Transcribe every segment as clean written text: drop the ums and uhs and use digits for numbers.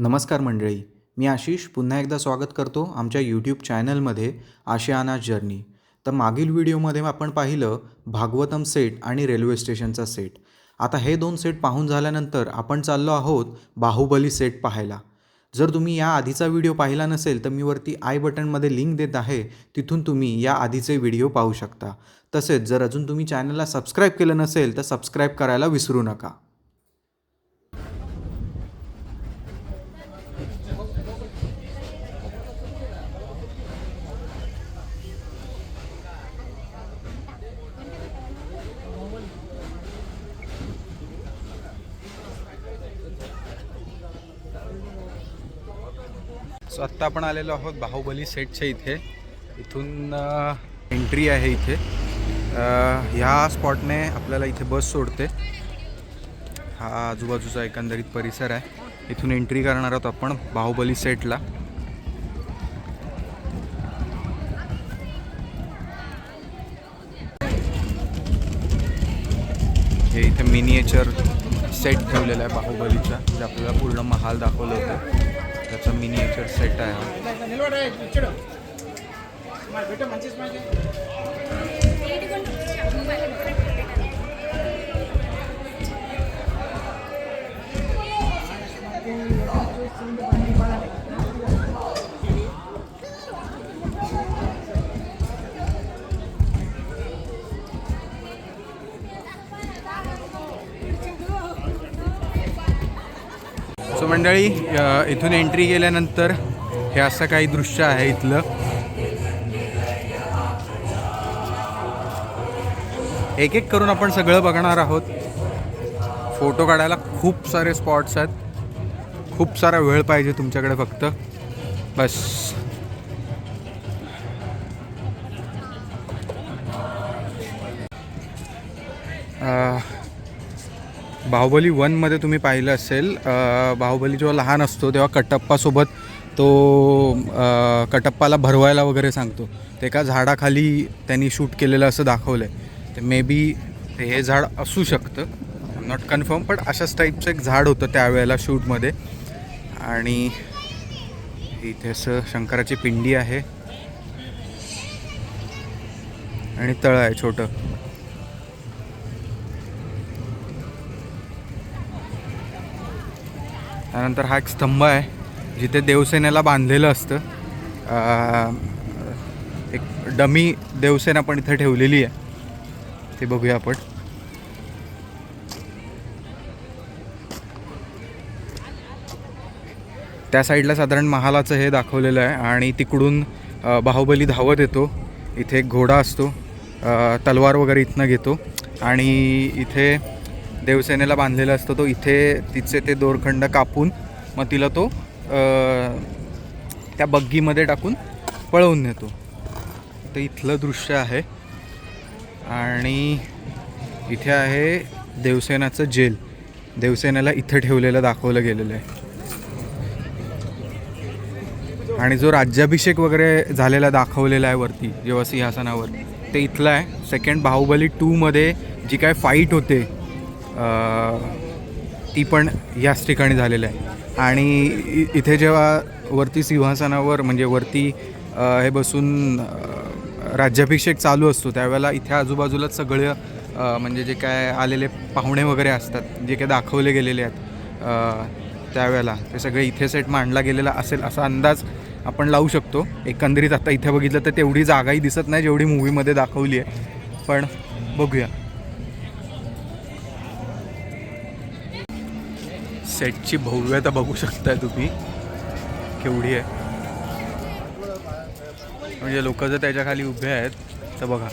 नमस्कार मंडळी, मी आशिष पुन्हा एकदा स्वागत करतो आमच्या यूट्यूब चॅनलमध्ये आशियानाज जर्नी. तर मागील व्हिडिओमध्ये आपण पाहिलं भागवतम सेट आणि रेल्वे स्टेशनचा सेट. आता हे दोन सेट पाहून झाल्यानंतर आपण चाललो आहोत बाहुबली सेट पाहायला. जर तुम्ही या आधीचा व्हिडिओ पाहिला नसेल तर मी वरती आय बटनमध्ये लिंक देत आहे, तिथून तुम्ही या आधीचे व्हिडिओ पाहू शकता. तसेच जर अजून तुम्ही चॅनलला सबस्क्राईब केलं नसेल तर सबस्क्राईब करायला विसरू नका. सो आत्ता आपण आलेलो आहोत बाहुबली सेटच्या इथे. इथून एंट्री आहे इथे. ह्या स्पॉटने आपल्याला इथे बस सोडते. हा आजूबाजूचा एकंदरीत परिसर आहे. इथून एंट्री करणार आहोत आपण बाहुबली सेटला. हे इथे मिनिएचर सेट ठेवलेला आहे बाहुबलीचा, जे आपल्याला पूर्ण महाल दाखवलं होतं त्याचा मिनिएचर सेट आहे. सो मंडळी, इथून एंट्री केल्यानंतर हे असं काही दृश्य आहे इथलं. एक एक करून आपण सगळं बघणार आहोत. फोटो काढायला खूप सारे स्पॉट्स आहेत. खूप सारा वेळ पाहिजे तुमच्याकडे फक्त बस. बाहुबली 1मध्ये तुम्ही पाहिलं असेल, बाहुबली जेव्हा लहान असतो तेव्हा कटप्पासोबत तो कटप्पाला भरवायला वगैरे सांगतो. ते एका झाडाखाली त्यांनी शूट केलेलं असं दाखवलं आहे. ते मे बी हे झाड असू शकतं, आय एम नॉट कन्फर्म, पण अशाच टाईपचं एक झाड होतं त्यावेळेला शूटमध्ये. आणि इथे असं शंकराची पिंडी आहे आणि तळं आहे छोटं. त्यानंतर हा एक स्तंभ आहे जिथे देवसेनेला बांधलेलं असतं. एक डमी देवसेना पण इथे ठेवलेली आहे, ते बघूया आपण. त्या साईडला साधारण महालाचं हे दाखवलेलं आहे आणि तिकडून बाहुबली धावत येतो. इथे एक घोडा असतो, तलवार वगैरे इथनं घेतो आणि इथे देवसेनेला बांधलेला असतो तो. इथे तिचे ते दोरखंड कापून मग तिला तो त्या बग्गीमध्ये टाकून पळवून नेतो. तर इथलं दृश्य आहे. आणि इथे आहे देवसेनाचं जेल. देवसेनेला इथं ठेवलेलं दाखवलं गेलेलं आहे. आणि जो राज्याभिषेक वगैरे झालेला दाखवलेला आहे वरती जेव्हा सिंहासनावर, ते इथलं आहे. सेकंड बाहुबली 2मध्ये जी काय फाईट होते ती पण याच ठिकाणी झालेलं आहे. आणि इथे जेव्हा वरती सिंहासनावर म्हणजे वरती हे बसून राज्याभिषेक चालू असतो त्यावेळेला इथे आजूबाजूलाच सगळं म्हणजे जे काय आलेले पाहुणे वगैरे असतात, जे काय दाखवले गेलेले आहेत त्यावेळेला, ते सगळे इथे सेट मांडला गेलेला असेल असा अंदाज आपण लावू शकतो. एकंदरीत आता इथे बघितलं तर तेवढी जागाही दिसत नाही जेवढी मूवीमध्ये दाखवली आहे, पण बघूया. सेटची भव्यता बघू शकताय तुम्ही केवढी आहे. म्हणजे लोक जर त्याच्या खाली उभे आहेत तर बघा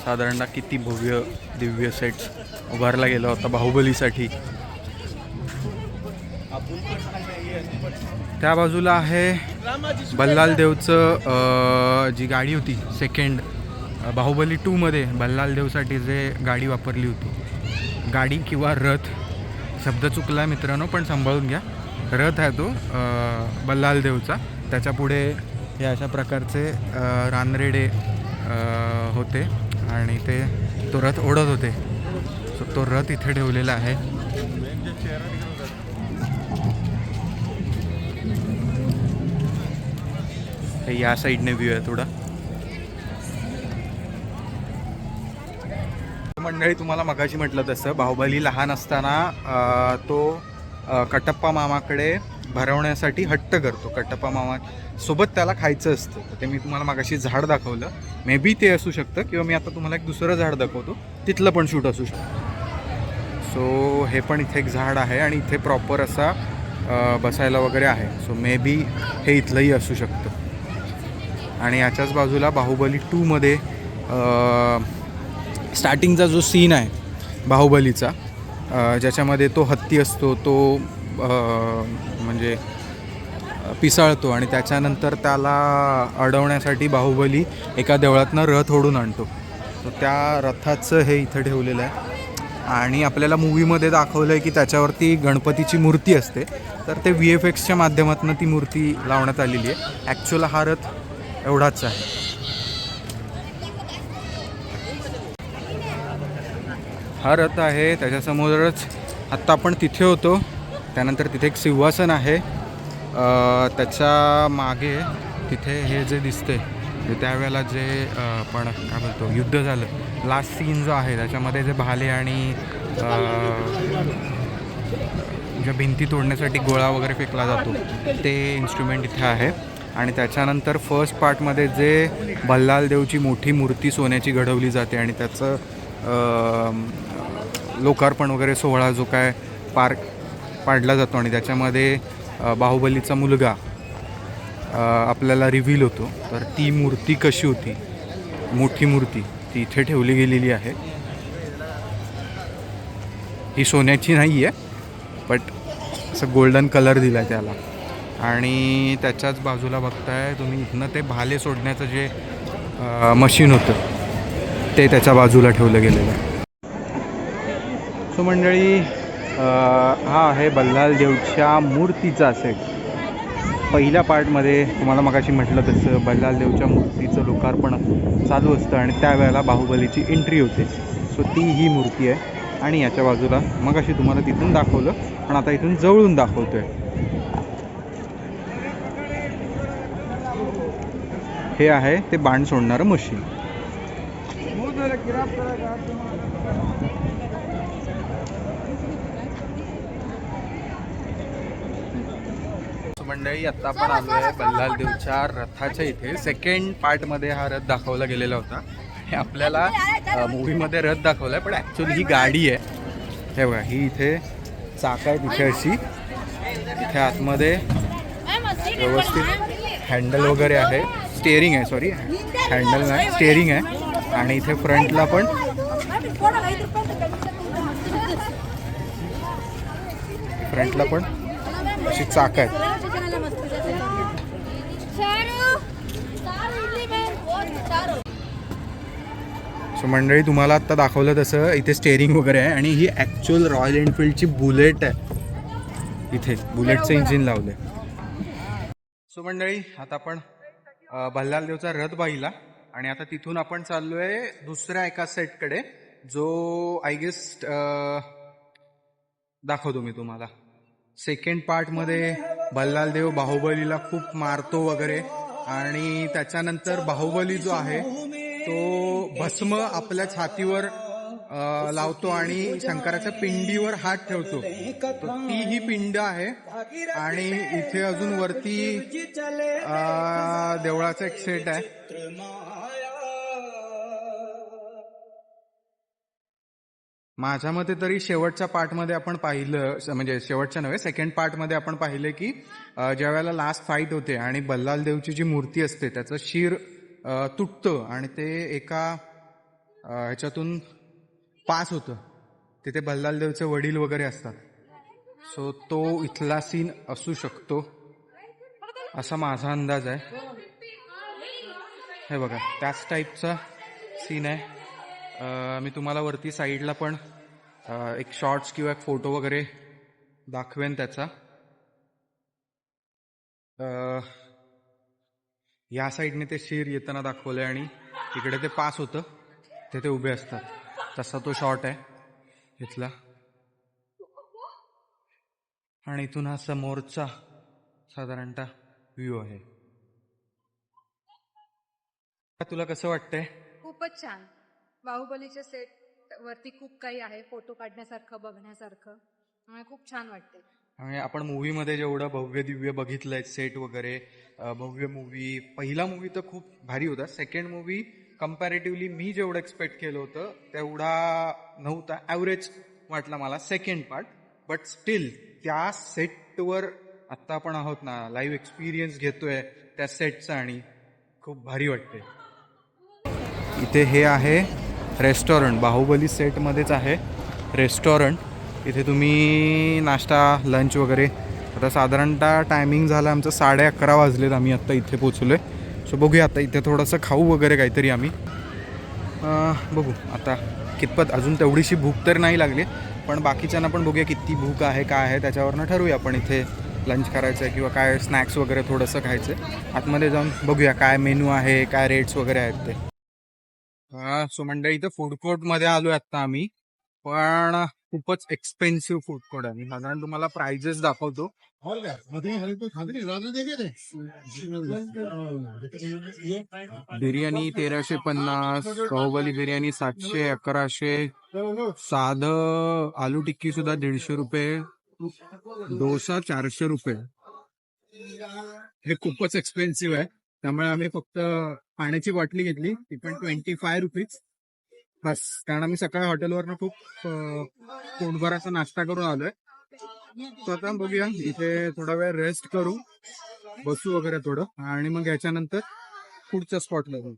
साधारणतः किती भव्य दिव्य सेट्स उभारला गेला होता बाहुबलीसाठी. त्या बाजूला आहे बल्लाल देवचं जी गाडी होती सेकंड बाहुबली 2मध्ये बल्लाल देवसाठी जे गाडी वापरली होती, गाडी किंवा रथ, शब्द चुकला मित्रांनो पण सांभाळून घ्या. रथ आहे तो बल्लाल देवचा. त्याच्या पुढे हे अशा प्रकारचे रानरेडे होते आणि ते तो रथ ओढत होते. सो तो रथ इथे ठेवलेला आहे. हे या साईडने व्ह्यू आहे थोडा. मंडळी, तुम्हाला मगाशी म्हटलं तसं बाहुबली लहान असताना तो कटप्पा मामाकडे भरवण्यासाठी हट्ट करतो. कटप्पा मामा सोबत त्याला खायचं असतं. तर ते मी तुम्हाला मगाशी झाड दाखवलं, मे बी ते असू शकतं, किंवा मी आता तुम्हाला एक दुसरं झाड दाखवतो, तिथलं पण शूट असू शकतं. सो हे पण इथे एक झाड आहे आणि इथे प्रॉपर असा बसायला वगैरे आहे. सो मे बी हे इथलंही असू शकतं. आणि याच्याच बाजूला बाहुबली 2मध्ये स्टार्टिंगचा जो सीन आहे बाहुबलीचा, ज्याच्यामध्ये तो हत्ती असतो, तो म्हणजे पिसाळतो आणि त्याच्यानंतर त्याला अडवण्यासाठी बाहुबली एका देवळातनं रथ ओढून आणतो. तर त्या रथाचं हे इथं ठेवलेलं आहे. आणि आपल्याला मूवीमध्ये दाखवलं आहे की त्याच्यावरती गणपतीची मूर्ती असते, तर ते VFXच्या माध्यमातून ती मूर्ती लावण्यात आलेली आहे. ॲक्च्युअल हा रथ एवढाच आहे. हा रथ आहे, त्याच्यासमोरच आत्ता आपण तिथे होतो. त्यानंतर तिथे एक सिंहासन आहे. त्याच्या मागे तिथे हे जे दिसते त्यावेळेला जे आपण काय बोलतो युद्ध झालं, लास्ट सीन जो आहे त्याच्यामध्ये जे भाले आणि ज्या भिंती तोडण्यासाठी गोळा वगैरे फेकला जातो ते इन्स्ट्रुमेंट इथे आहे. आणि त्याच्यानंतर फर्स्ट पार्टमध्ये जे भल्लाल देवची मोठी मूर्ती सोन्याची घडवली जाते आणि त्याचं लोकार्पण वगैरे सोहळा जो काय पाडला जातो आणि त्याच्यामध्ये बाहुबलीचा मुलगा आपल्याला रिव्हील होतो. तर ती मूर्ती कशी होती, मोठी मूर्ती, ती इथे ठेवली गेलेली आहे. ही सोन्याची नाही आहे, बट असं गोल्डन कलर दिला आहे त्याला. आणि त्याच्याच बाजूला बघताय तुम्ही, इथनं ते भाले सोडण्याचं जे मशीन होतं ते त्याच्या बाजूला ठेवलं गेलेलं आहे. सो मंडळी, हा आहे भल्लाल देवच्या मूर्तीचा सेट. पहिल्या पार्टमध्ये तुम्हाला मगाशी म्हटलं तसं भल्लाल देवच्या मूर्तीचं लोकार्पण चालू असतं आणि त्यावेळेला बाहुबलीची एंट्री होते. सो ती ही मूर्ती आहे. आणि याच्या बाजूला मगाशी तुम्हाला तिथून दाखवलं, पण आता इथून जवळून दाखवतोय. हे आहे ते बाण सोडणारं मशीन. मंडळी, आता आपण आलो आहे भल्लाल देवच्या रथाच्या इथे. सेकंड पार्टमध्ये हा रथ दाखवला गेलेला होता. हे आपल्याला मूवीमध्ये रथ दाखवला आहे, पण ॲक्च्युली ही गाडी आहे. हे बघा, ही इथे चाक आहे तिथे अशी. इथे आतमध्ये व्यवस्थित हँडल वगैरे आहे, स्टेअरिंग आहे, सॉरी हँडल नाही स्टेअरिंग आहे. आणि इथे फ्रंटला पण अशी चाक आहेत. सो मंडळी, तुम्हाला आत्ता दाखवलं तसं इथे स्टेअरिंग वगैरे आहे आणि ही ॲक्च्युअल रॉयल एनफिल्डची बुलेट आहे. इथे बुलेटचं इंजिन लावलं आहे. सो मंडळी, आता आपण भल्लाल देवचा रथ पाहिला आणि आता तिथून आपण चाललो आहे दुसऱ्या एका सेटकडे, जो आय गेस दाखवतो मी तुम्हाला. सेकंड पार्टमध्ये भल्लाल देव बाहुबलीला खूप मारतो वगैरे, आणि त्याच्यानंतर बाहुबली जो आहे तो भस्म आपल्या छातीवर लावतो आणि शंकराच्या पिंडीवर हात ठेवतो. तर ती ही पिंड आहे. आणि इथे अजून वरती देवळाचा एक सेट आहे. माझ्या मते तरी शेवटच्या पार्टमध्ये आपण पाहिलं, म्हणजे शेवटच्या नव्हे, सेकंड पार्टमध्ये आपण पाहिलं की ज्या वेळेला लास्ट फाईट होते आणि भल्लाल देवची जी मूर्ती असते त्याचं शिर तुटतं आणि ते एका ह्याच्यातून पास होतं. तिथे भल्लाल देवचे वडील वगैरे असतात. सो तो इथला सीन असू शकतो असा माझा अंदाज आहे. हे बघा, त्याच टाईपचा सीन आहे. मी तुम्हाला वरती साईडला पण एक शॉर्ट्स किंवा एक फोटो वगैरे दाखवेन त्याचा. या साईडने ते शिर येताना दाखवलंय आणि इकडे ते पास होतं, ते उभे असतात, तसा तो शॉट आहे इथला. आणि इथून हा समोरचा साधारणतः व्ह्यू आहे. तुला कसं वाटतंय? खूपच छान. बाहुबलीच्या सेट वरती खूप काही आहे फोटो काढण्यासारखं, बघण्यासारखं. त्यामुळे खूप छान वाटते. आणि आपण मूवीमध्ये जेवढं भव्य दिव्य बघितलंय सेट वगैरे, भव्य मूवी, पहिला मूवी तर खूप भारी होता. सेकंड मूवी कम्पॅरेटिव्हली मी जेवढं एक्सपेक्ट केलं होतं तेवढा नव्हता. ॲव्हरेज वाटला मला सेकंड पार्ट. बट स्टील त्या सेटवर आत्ता आपण आहोत ना, लाईव्ह एक्सपिरियन्स घेतोय त्या सेटचा आणि खूप भारी वाटते. इथे हे आहे रेस्टॉरंट, बाहुबली सेटमध्येच आहे रेस्टॉरंट. इथे तुम्ही नाश्ता, लंच वगैरे. आता साधारणतः टायमिंग झालं आमचं 11:30 वाजलेत. आम्ही आत्ता इथे पोचलो आहे. सो बघूया आता इथे थोडंसं खाऊ वगैरे काहीतरी आम्ही बघू आता कितपत. अजून तेवढीशी भूक तर नाही लागली, पण बाकीच्यांना पण बघूया किती भूक आहे काय आहे, त्याच्यावरनं ठरवूया आपण इथे लंच करायचं आहे किंवा काय स्नॅक्स वगैरे थोडंसं खायचं आहे. आतमध्ये जाऊन बघूया काय मेनू आहे, काय रेट्स वगैरे आहेत ते. सो मंडळी इथं फूड कोर्टमध्ये आलो आत्ता आम्ही, पण खूपच एक्सपेन्सिव्ह फूड कोर्ट आहे. साधारण तुम्हाला प्राइजेस दाखवतो. बिर्याणी 1350, बाहुबली बिर्याणी 700, 1100, साधं आलू टिक्की सुद्धा 150 रुपये, डोसा 400 रुपये. हे खूपच एक्सपेन्सिव्ह आहे. त्यामुळे आम्ही फक्त पाण्याची बाटली घेतली, ती पण 25 रुपीज बस. कारण आम्ही सकाळी हॉटेलवरनं खूप पोटभराचा नाश्ता करून आलोय. तर आता बघूया, इथे थोडा वेळ रेस्ट करू, बसू वगैरे थोडं, आणि मग याच्यानंतर पुढच्या स्पॉटला जाऊ.